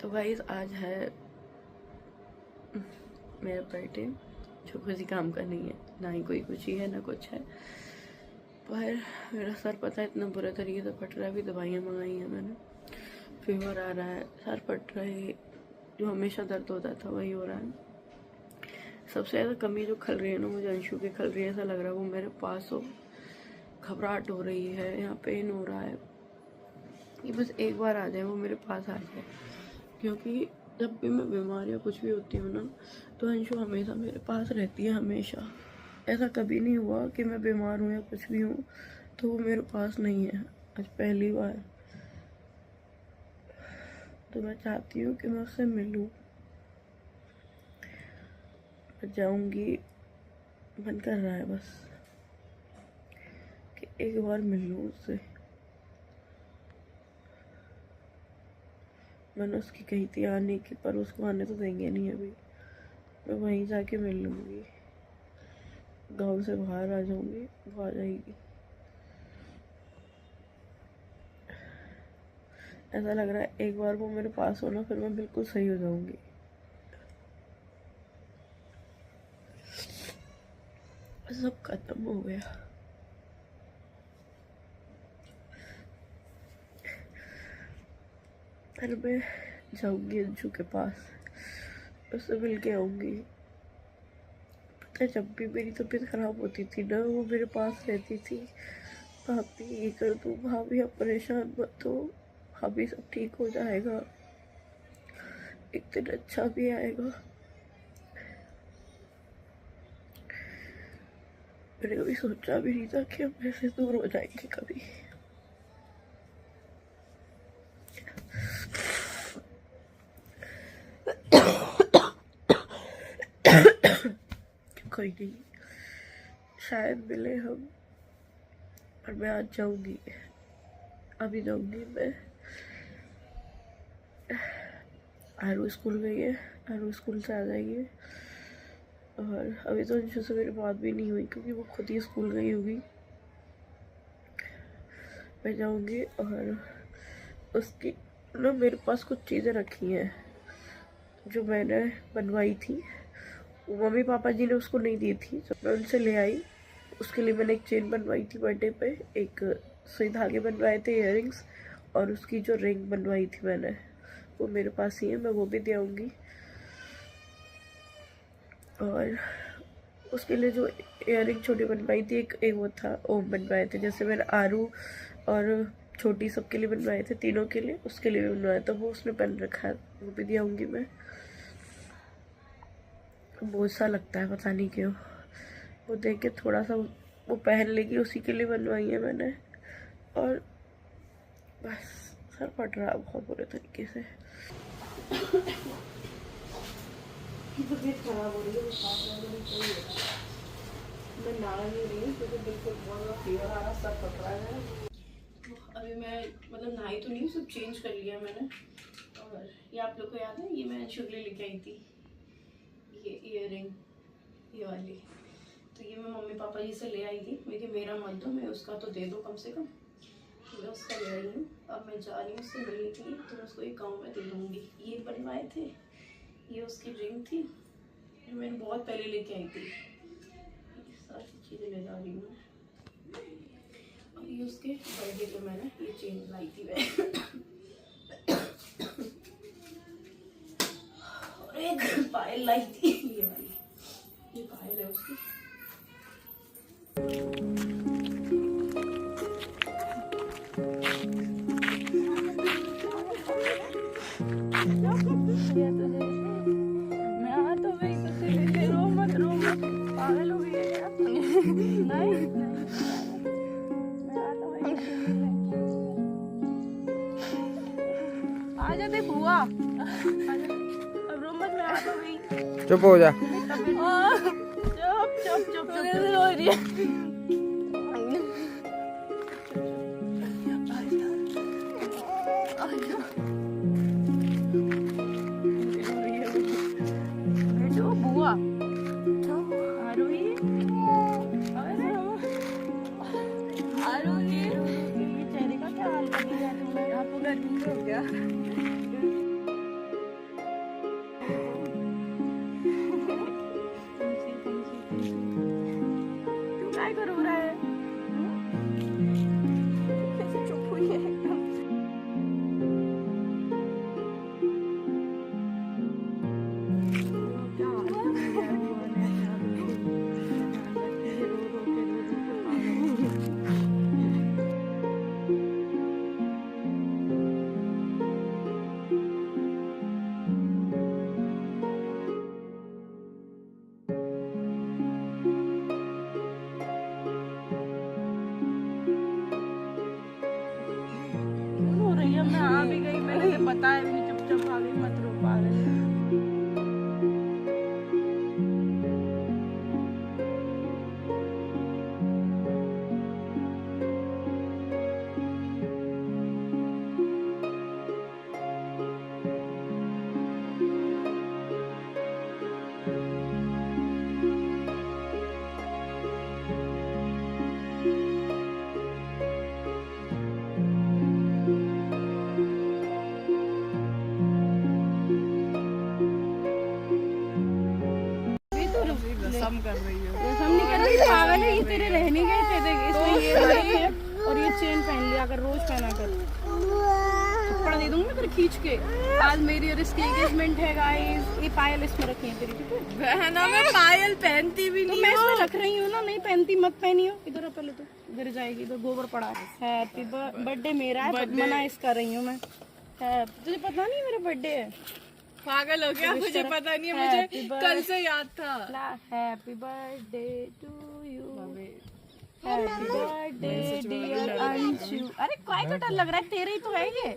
तो गाइस आज है मेरा बर्थडे, जो किसी काम का नहीं है, ना ही कोई खुशी है ना कुछ है। पर मेरा सर पता है इतना बुरे तरीके से फट रहा है। अभी दवाइयाँ मंगाई हैं मैंने, फीवर आ रहा है, सर फट रहा है, जो हमेशा दर्द होता था वही हो रहा है। सबसे ज़्यादा कमी जो खल रही है ना, मुझे अंशु की खल रही है। ऐसा लग रहा है वो मेरे पास हो, घबराहट हो रही है, यहाँ पेन हो रहा है। ये बस एक बार आ जाए, वो मेरे पास आ जाए, क्योंकि जब भी मैं बीमार या कुछ भी होती हूँ ना, तो अंशु हमेशा मेरे पास रहती है। हमेशा ऐसा कभी नहीं हुआ कि मैं बीमार हूँ या कुछ भी हूँ तो वो मेरे पास नहीं है। आज पहली बार, तो मैं चाहती हूँ कि मैं उससे मिलूँ। मैं जाऊँगी, मन कर रहा है बस कि एक बार मिल लूँ उससे। मैंने उसकी कही थी आने की, पर उसको आने तो देंगे नहीं अभी। मैं वहीं जाके मिल लूँगी, गांव से बाहर आ जाऊँगी, वो आ जाएगी। ऐसा लग रहा है एक बार वो मेरे पास हो ना, फिर मैं बिल्कुल सही हो जाऊँगी। सब खत्म हो गया। फिर मैं जाऊँगी अंशु के पास, उससे मिल के आऊँगी। पता है जब भी मेरी तबीयत खराब होती थी ना, वो मेरे पास रहती थी। भाभी ये कर दूँ, भाभी आप परेशान मत हो, भाभी सब ठीक हो जाएगा, एक दिन अच्छा भी आएगा। मैंने कभी सोचा भी नहीं था कि हम ऐसे दूर हो जाएंगे कभी। कोई नहीं, शायद मिले हम। और मैं आज जाऊंगी, अभी जाऊंगी मैं। आरू स्कूल गई है, आरू स्कूल से आ जाएगी। और अभी तो अंशु से मेरी बात भी नहीं हुई, क्योंकि वो खुद ही स्कूल गई होगी। मैं जाऊंगी और उसकी ना, मेरे पास कुछ चीज़ें रखी हैं जो मैंने बनवाई थी। मम्मी पापा जी ने उसको नहीं दी थी, तो मैं उनसे ले आई। उसके लिए मैंने एक चेन बनवाई थी बर्थडे पे, एक सुई धागे बनवाए थे, इयररिंग्स, और उसकी जो रिंग बनवाई थी मैंने, वो मेरे पास ही है। मैं वो भी दे आऊँगी। और उसके लिए जो इयररिंग छोटी बनवाई थी, एक वो था ओम बनवाए थे, जैसे मैंने आरू और छोटी सबके लिए बनवाए थे, तीनों के लिए, उसके लिए भी बनवाया था, वो उसने पहन रखा है, वो भी दे आऊँगी मैं। बोझ सा लगता है, पता नहीं क्यों। वो देख के थोड़ा सा वो पहन लेगी, उसी के लिए बनवाई है मैंने। और बस सर फट रहा है बहुत बुरे तरीके से। तबीयत खराब हो रही है, मैं नहा नहीं रही हूँ क्योंकि बिल्कुल बहुत फीवर आ रहा, सर फट रहा है। अभी मैं मतलब नहाई तो नहीं, सब चेंज कर लिया मैंने। और ये आप लोग को याद है, ये मैं अंशु के लिए लेके आई थी, ये इयररिंग, ये वाली। तो ये मैं मम्मी पापा जी से ले आई थी। मुझे मेरा मत दो, मैं उसका तो दे दो कम से कम। मैं उसका ले आई हूँ। अब मैं जा रही हूँ उससे मिलने के लिए, तो मैं उसको एक गाँव में दे दूँगी। ये बनवाए थे, ये उसकी रिंग थी, ये मैंने बहुत पहले लेके आई थी। सारी चीज़ें ले जा रही हूँ मैं। और ये उसके बर्थडे पे मैंने ये चेन लाई थी मैं। और एक पायल लाई थी, ये वाली, ये पायल है उसकी। बुआ अब रो मत, मैं आ तो गई। चुप हो जा। चुप चुप चुप कैसे रो रही है? बुआ आरोही चेहरे का क्या हाल कर दिया तुमने? आपको गर्मी हो गया? पता है भी चुपचाप भागी मत रो पा रहे। रसम कर रही हो। रसम नहीं कर रही, पागल है, ये तेरे रहने गए थे देख, इसमें ये रही है और ये चेन पहन लिया, अगर रोज पहना कर थप्पड़ दे दूंगी मैं तेरे खींच के। आज मेरी और इसकी एंगेजमेंट है गाइस, ये पायल इसमें रखी है तेरी, ठीक है बहना मैं पायल पहनती भी तो नहीं मैं हूँ। इसमें रख रही हूँ ना, नहीं पहनती मत पहनी हो। इधर आ पहले तो, गिर जाएगी, इधर गोबर पड़ा है। हैप्पी बर्थडे मेरा है, मना इस कर रही हूँ मैं। तुझे पता नहीं मेरा बर्थडे है? पागल हो गया, मुझे पता नहीं है, मुझे कल से याद था। Happy birthday to you, happy birthday dear Anshu. अरे काय का डर लग रहा है, तेरे ही तो है ये।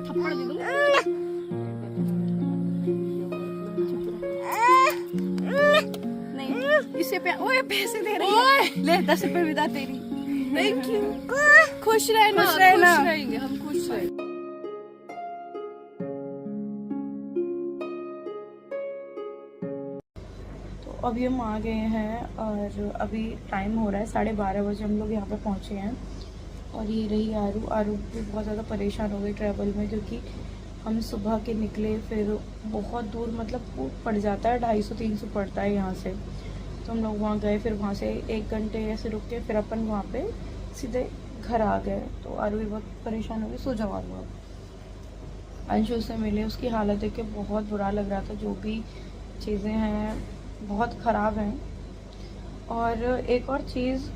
थप्पड़ दे दूंगी। नहीं इसे ओए पैसे दे रही है, ले 10 रुपए विदा तेरी। Thank you. खुश रहना, खुश रहना। खुश रहेंगे हम, खुश रहेंगे। तो अभी हम आ गए हैं और अभी टाइम हो रहा है 12:30 बजे, हम लोग यहाँ पे पहुँचे हैं। और ये रही आरू। आरू भी बहुत ज़्यादा परेशान हो गई ट्रैवल में, क्योंकि हम सुबह के निकले, फिर बहुत दूर, मतलब वो पड़ जाता है, 250-300 पड़ता है यहाँ से। तो हम लोग वहाँ गए, फिर वहाँ से 1 घंटे ऐसे रुक के फिर अपन वहाँ पे सीधे घर आ गए। तो आरू भी बहुत परेशान हो गई, सो जाओ आरू। अंशु से मिले, उसकी हालत देख के बहुत बुरा लग रहा था, जो भी चीज़ें हैं बहुत ख़राब हैं। और एक और चीज़,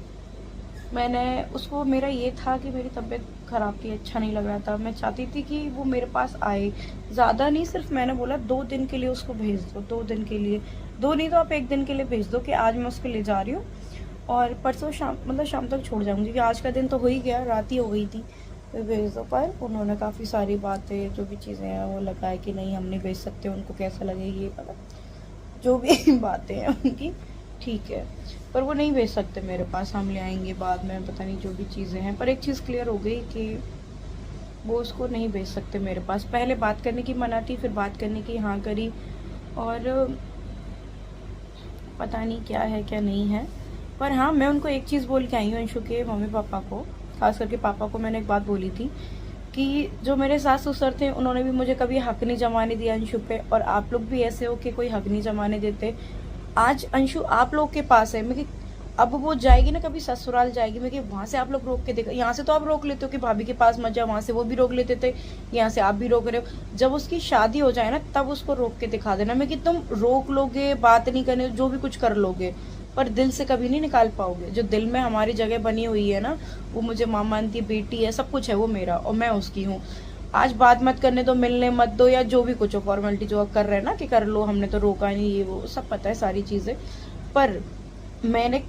मैंने उसको, मेरा ये था कि मेरी तबीयत ख़राब थी, अच्छा नहीं लग रहा था, मैं चाहती थी कि वो मेरे पास आए, ज़्यादा नहीं, सिर्फ मैंने बोला 2 दिन के लिए उसको भेज दो, 2 दिन के लिए, 2 नहीं तो आप 1 दिन के लिए भेज दो, कि आज मैं उसको ले जा रही हूँ और परसों शाम, मतलब शाम तक छोड़ जाऊँगी, क्योंकि आज का दिन तो हो ही गया, रात ही हो गई थी, तो भेज दो। पर उन्होंने काफ़ी सारी बातें, जो भी चीज़ें हैं वो लगाए कि नहीं हम नहीं भेज सकते, उनको कैसा लगेगी ये पता, जो भी बातें हैं उनकी, ठीक है, पर वो नहीं भेज सकते मेरे पास, हम ले आएंगे बाद में, पता नहीं जो भी चीज़ें हैं। पर एक चीज़ क्लियर हो गई कि वो उसको नहीं भेज सकते मेरे पास। पहले बात करने की मना थी, फिर बात करने की हाँ करी, और पता नहीं क्या है क्या नहीं है। पर हाँ, मैं उनको एक चीज़ बोल के आई हूँ, अंशु के मम्मी पापा को, खास करके पापा को मैंने एक बात बोली थी कि जो मेरे सास ससुर थे उन्होंने भी मुझे कभी हक नहीं जमाने दिया अंशु पे, और आप लोग भी ऐसे हो कि कोई हक नहीं जमाने देते। आज अंशु आप लोग के पास है, मैं कि अब वो जाएगी ना, कभी ससुराल जाएगी, मैं कि वहाँ से आप लोग रोक के देखो, यहाँ से तो आप रोक लेते हो कि भाभी के पास मत जाओ, वहाँ से वो भी रोक लेते थे, यहाँ से आप भी रोक रहे हो। जब उसकी शादी हो जाए ना, तब उसको रोक के दिखा देना। मैं कि तुम रोक लोगे, बात नहीं करने, जो भी कुछ कर लोगे, पर दिल से कभी नहीं निकाल पाओगे। जो दिल में हमारी जगह बनी हुई है ना, वो मुझे माँ मानती है, बेटी है, सब कुछ है वो मेरा, और मैं उसकी हूँ। आज बात मत करने दो, मिलने मत दो, या जो भी कुछ हो फॉर्मेलिटी जो आप कर रहे हैं ना कि कर लो, हमने तो रोका नहीं, ये वो सब पता है सारी चीज़ें। पर मैंने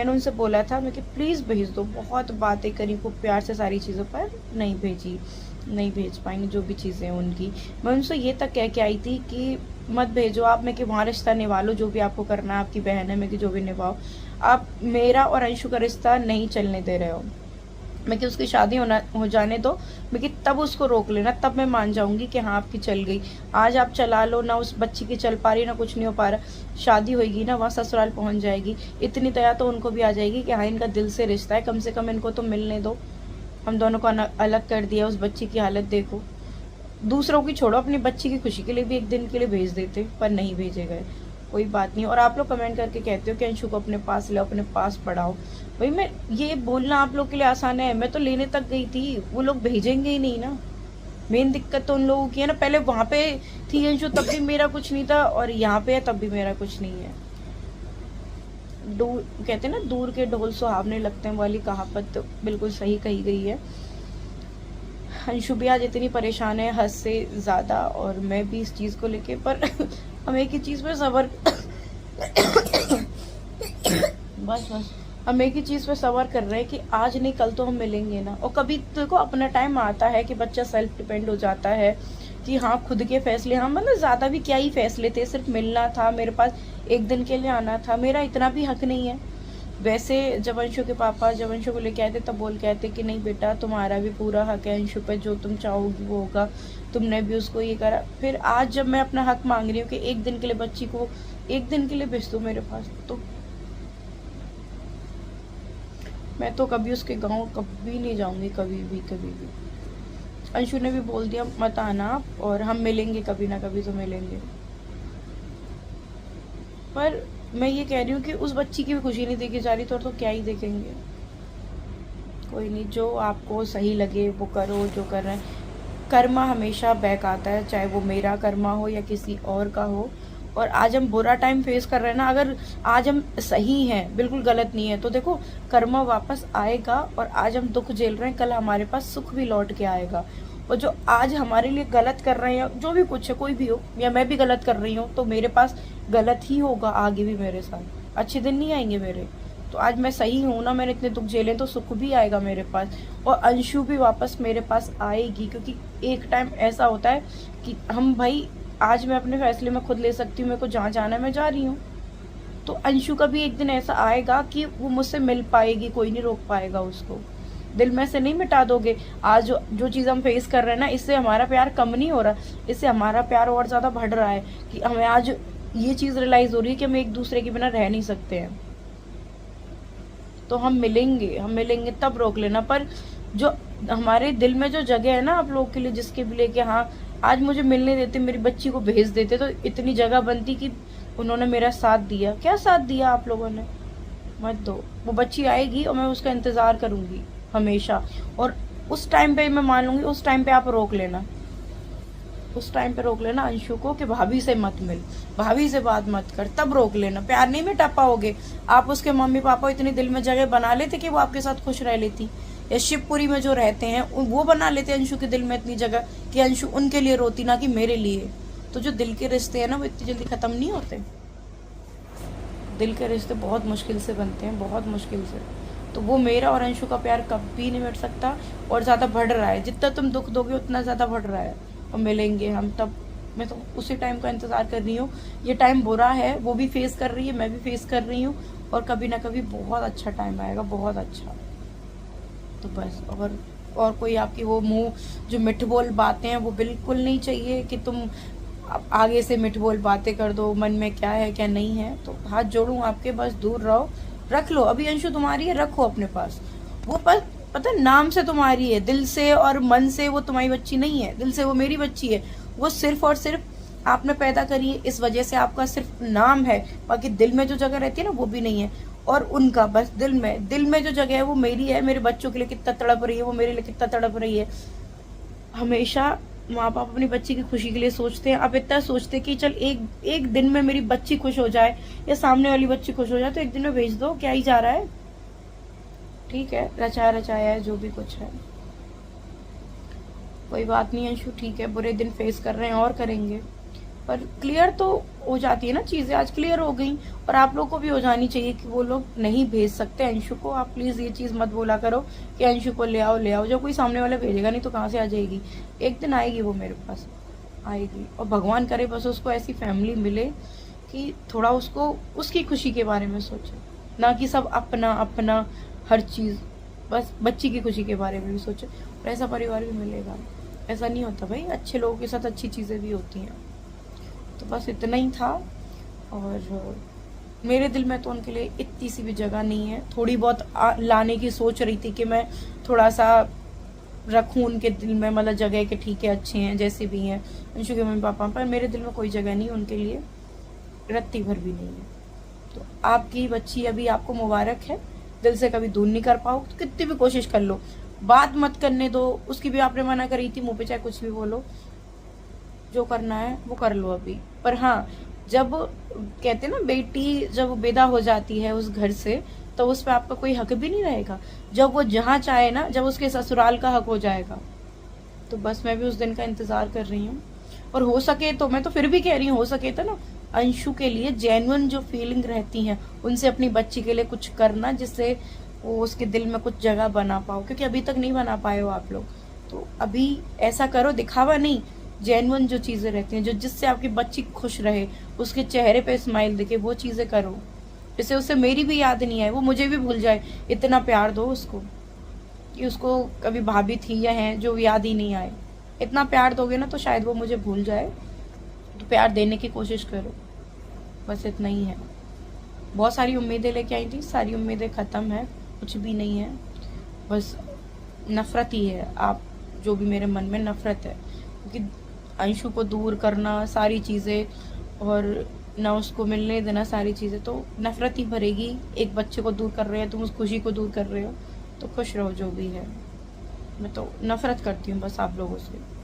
उनसे बोला था, मैं कि प्लीज़ भेज दो, बहुत बातें करी खूब प्यार से सारी चीज़ों पर, नहीं भेजी, नहीं भेज पाएंगे जो भी चीज़ें हैं उनकी। मैं उनसे ये तक कह के आई थी कि मत भेजो आप, मैं कि वहाँ रिश्ता निभा लो, जो भी आपको करना है, आपकी बहन है, मैं कि जो भी निभाओ, आप मेरा और अंशु का रिश्ता नहीं चलने दे रहे हो। मैं कि उसकी शादी हो जाने दो, मैं कि तब उसको रोक लेना, तब मैं मान जाऊंगी कि हाँ आपकी चल गई। आज आप चला लो ना, उस बच्ची की चल पा रही ना, कुछ नहीं हो पा रहा, शादी होगी ना, वहाँ ससुराल पहुँच जाएगी, इतनी दया तो उनको भी आ जाएगी कि हाँ इनका दिल से रिश्ता है, कम से कम इनको तो मिलने दो। हम दोनों को अलग कर दिया, उस बच्ची की हालत देखो। दूसरों की छोड़ो, अपनी बच्ची की खुशी के लिए भी 1 दिन के लिए भेज देते, पर नहीं भेजे गए, कोई बात नहीं। और आप लोग कमेंट करके कहते हो कि अंशु को अपने पास ले, अपने पास पढ़ाओ। भाई मैं ये बोलना आप लोग के लिए आसान है, मैं तो लेने तक गई थी, वो लोग भेजेंगे ही नहीं ना। मेन दिक्कत तो उन लोगों की है ना, पहले वहाँ पे थी अंशु तब भी मेरा कुछ नहीं था, और यहाँ पे है तब भी मेरा कुछ नहीं है। कहते हैं ना, दूर के ढोल सुहावने लगते हैं वाली कहावत तो बिल्कुल सही कही गई है। अंशु भी आज इतनी परेशान है हद से ज़्यादा, और मैं भी इस चीज़ को लेके, पर हम एक ही चीज़ पे सब्र बस बस हम एक ही चीज़ पे सवार कर रहे हैं कि आज नहीं कल तो हम मिलेंगे ना। और कभी देखो अपना टाइम आता है कि बच्चा सेल्फ डिपेंड हो जाता है कि हाँ खुद के फैसले, हाँ मतलब ज़्यादा भी क्या ही फैसले थे, सिर्फ मिलना था मेरे पास, एक दिन के लिए आना था, मेरा इतना भी हक नहीं है। वैसे जब अंशु के पापा जब अंशु को लेके आए थे तब बोल के आए थे कि नहीं बेटा तुम्हारा भी पूरा हक है अंशु पे, जो तुम चाहोगी वो होगा, तुमने भी उसको ये करा। फिर आज जब मैं अपना हक मांग रही हूँ कि एक दिन के लिए बच्ची को एक दिन के लिए भेज दो मेरे पास, तो मैं तो कभी उसके गांव कभी नहीं जाऊंगी, कभी भी कभी भी। अंशु ने भी बोल दिया मत आना आप, और हम मिलेंगे कभी ना कभी तो मिलेंगे। पर मैं ये कह रही हूँ कि उस बच्ची की भी खुशी नहीं देखी जा रही तो क्या ही देखेंगे। कोई नहीं, जो आपको सही लगे वो करो, जो कर रहे हैं। कर्मा हमेशा बैक आता है, चाहे वो मेरा कर्मा हो या किसी और का हो। और आज हम बुरा टाइम फेस कर रहे हैं ना, अगर आज हम सही हैं, बिल्कुल गलत नहीं है, तो देखो कर्मा वापस आएगा। और आज हम दुख झेल रहे हैं, कल हमारे पास सुख भी लौट के आएगा। और जो आज हमारे लिए गलत कर रहे हैं, जो भी कुछ है, कोई भी हो, या मैं भी गलत कर रही हूँ, तो मेरे पास गलत ही होगा आगे भी मेरे साथ, अच्छे दिन नहीं आएंगे मेरे। तो आज मैं सही हूँ ना, मैंने इतने दुख झेले, तो सुख भी आएगा मेरे पास, और अंशु भी वापस मेरे पास आएगी। क्योंकि एक टाइम ऐसा होता है कि हम भाई, आज मैं अपने फैसले में खुद ले सकती हूँ, मेरे को जहाँ जाना है मैं जा रही हूँ। तो अंशु का भी एक दिन ऐसा आएगा कि वो मुझसे मिल पाएगी, कोई नहीं रोक पाएगा उसको। दिल में से नहीं मिटा दोगे। आज जो चीज़ हम फेस कर रहे हैं ना, इससे हमारा प्यार कम नहीं हो रहा, इससे हमारा प्यार और ज़्यादा बढ़ रहा है। कि हमें आज ये चीज़ रियलाइज़ हो रही है कि हम एक दूसरे के बिना रह नहीं सकते हैं। तो हम मिलेंगे तब रोक लेना। पर जो हमारे दिल में जो जगह है ना आप लोगों के लिए, जिसके भी लेके हाँ आज मुझे मिलने देते, मेरी बच्ची को भेज देते, तो इतनी जगह बनती कि उन्होंने मेरा साथ दिया। क्या साथ दिया आप लोगों ने? मत दो। वो बच्ची आएगी और मैं उसका इंतज़ार करूँगी हमेशा। और उस टाइम पे मैं मान लूँगी, उस टाइम पे आप रोक लेना, उस टाइम पे रोक लेना अंशु को कि भाभी से मत मिल, भाभी से बात मत कर, तब रोक लेना। प्यार नहीं मिटा पाओगे आप। उसके मम्मी पापा इतनी दिल में जगह बना लेते कि वो आपके साथ खुश रह लेती, या शिवपुरी में जो रहते हैं वो बना लेते अंशु के दिल में इतनी जगह कि अंशु उनके लिए रोती, ना कि मेरे लिए। तो जो दिल के रिश्ते हैं ना, वो इतनी जल्दी खत्म नहीं होते। दिल के रिश्ते बहुत मुश्किल से बनते हैं, बहुत मुश्किल से। तो वो मेरा और अंशु का प्यार कभी नहीं मिट सकता, और ज़्यादा बढ़ रहा है। जितना तुम दुख दोगे उतना ज़्यादा बढ़ रहा है। और मिलेंगे हम तब। मैं तो उसी टाइम का इंतज़ार कर रही हूँ। ये टाइम बुरा है, वो भी फेस कर रही है, मैं भी फेस कर रही हूँ, और कभी ना कभी बहुत अच्छा टाइम आएगा, बहुत अच्छा। तो बस, और कोई आपकी वो मुंह जो मिठ बोल बातें हैं, वो बिल्कुल नहीं चाहिए कि तुम आगे से मिठ बोल बातें कर दो, मन में क्या है क्या नहीं है। तो हाथ जोड़ूं आपके, बस दूर रहो, रख लो। अभी अंशु तुम्हारी है, रखो अपने पास। वो पता है नाम से तुम्हारी है, दिल से और मन से वो तुम्हारी बच्ची नहीं है। दिल से वो मेरी बच्ची है। वो सिर्फ और सिर्फ आपने पैदा करी है, इस वजह से आपका सिर्फ नाम है, बाकी दिल में जो जगह रहती है ना, वो भी नहीं है। और उनका बस दिल में जो जगह है वो मेरी है। मेरे बच्चों के लिए कितना तड़प रही है वो, मेरे लिए कितना तड़प रही है। हमेशा माँ बाप अपनी बच्ची की खुशी के लिए सोचते हैं। अब इतना सोचते कि चल एक दिन में मेरी बच्ची खुश हो जाए, या सामने वाली बच्ची खुश हो जाए, तो एक दिन में भेज दो, क्या ही जा रहा है। ठीक है, रचाया है जो भी कुछ है, कोई बात नहीं अंशु, ठीक है, बुरे दिन फेस कर रहे हैं और करेंगे, पर क्लियर तो हो जाती है ना चीज़ें। आज क्लियर हो गई, और आप लोग को भी हो जानी चाहिए कि वो लोग नहीं भेज सकते अंशु को। आप प्लीज़ ये चीज़ मत बोला करो कि अंशु को ले आओ। जब कोई सामने वाला भेजेगा नहीं तो कहाँ से आ जाएगी? एक दिन आएगी वो मेरे पास, आएगी। और भगवान करे बस उसको ऐसी फैमिली मिले कि थोड़ा उसको उसकी खुशी के बारे में सोचे, ना कि सब अपना अपना हर चीज़, बस बच्ची की खुशी के बारे में भी सोचे। और ऐसा परिवार भी मिलेगा। ऐसा नहीं होता भाई, अच्छे लोगों के साथ अच्छी चीज़ें भी होती हैं। तो बस इतना ही था। और मेरे दिल में तो उनके लिए इतनी सी भी जगह नहीं है। थोड़ी बहुत लाने की सोच रही थी कि मैं थोड़ा सा रखूं उनके दिल में, मतलब जगह के, ठीक है अच्छे हैं जैसे भी हैं अंशु के मम्मी पापा, पर मेरे दिल में कोई जगह नहीं उनके लिए, रत्ती भर भी नहीं है। तो आपकी बच्ची अभी आपको मुबारक है। दिल से कभी दूर नहीं कर पाओ तो कितनी भी कोशिश कर लो, बात मत करने दो। उसकी भी आपने मना करी थी, मुँह पे चाहे कुछ भी बोलो, जो करना है वो कर लो अभी। पर हाँ, जब कहते ना बेटी जब विदा हो जाती है उस घर से, तो उस पर आपका कोई हक भी नहीं रहेगा। जब वो जहाँ चाहे ना, जब उसके ससुराल का हक हो जाएगा। तो बस मैं भी उस दिन का इंतजार कर रही हूँ। और हो सके तो, मैं तो फिर भी कह रही हूँ, हो सके तो ना अंशु के लिए जेन्युइन जो फीलिंग रहती हैं उनसे अपनी बच्ची के लिए कुछ करना, जिससे वो उसके दिल में कुछ जगह बना पाओ, क्योंकि अभी तक नहीं बना पाए हो आप लोग। तो अभी ऐसा करो, दिखावा नहीं, जेन्युइन जो चीज़ें रहती हैं, जो जिससे आपकी बच्ची खुश रहे, उसके चेहरे पे स्माइल दिखे, वो चीज़ें करो, जिससे उसे मेरी भी याद नहीं आए, वो मुझे भी भूल जाए। इतना प्यार दो उसको कि उसको कभी भाभी थी या है जो याद ही नहीं आए। इतना प्यार दोगे ना तो शायद वो मुझे भूल जाए। तो प्यार देने की कोशिश करो, बस इतना ही है। बहुत सारी उम्मीदें लेके आई थी, सारी उम्मीदें ख़त्म है, कुछ भी नहीं है, बस नफ़रत ही है। आप जो भी मेरे मन में नफ़रत है, क्योंकि अंशु को दूर करना सारी चीज़ें और ना उसको मिलने देना सारी चीज़ें, तो नफ़रत ही भरेगी। एक बच्चे को दूर कर रहे हो तुम, उस खुशी को दूर कर रहे हो, तो खुश रहो जो भी है। मैं तो नफ़रत करती हूँ बस आप लोगों से।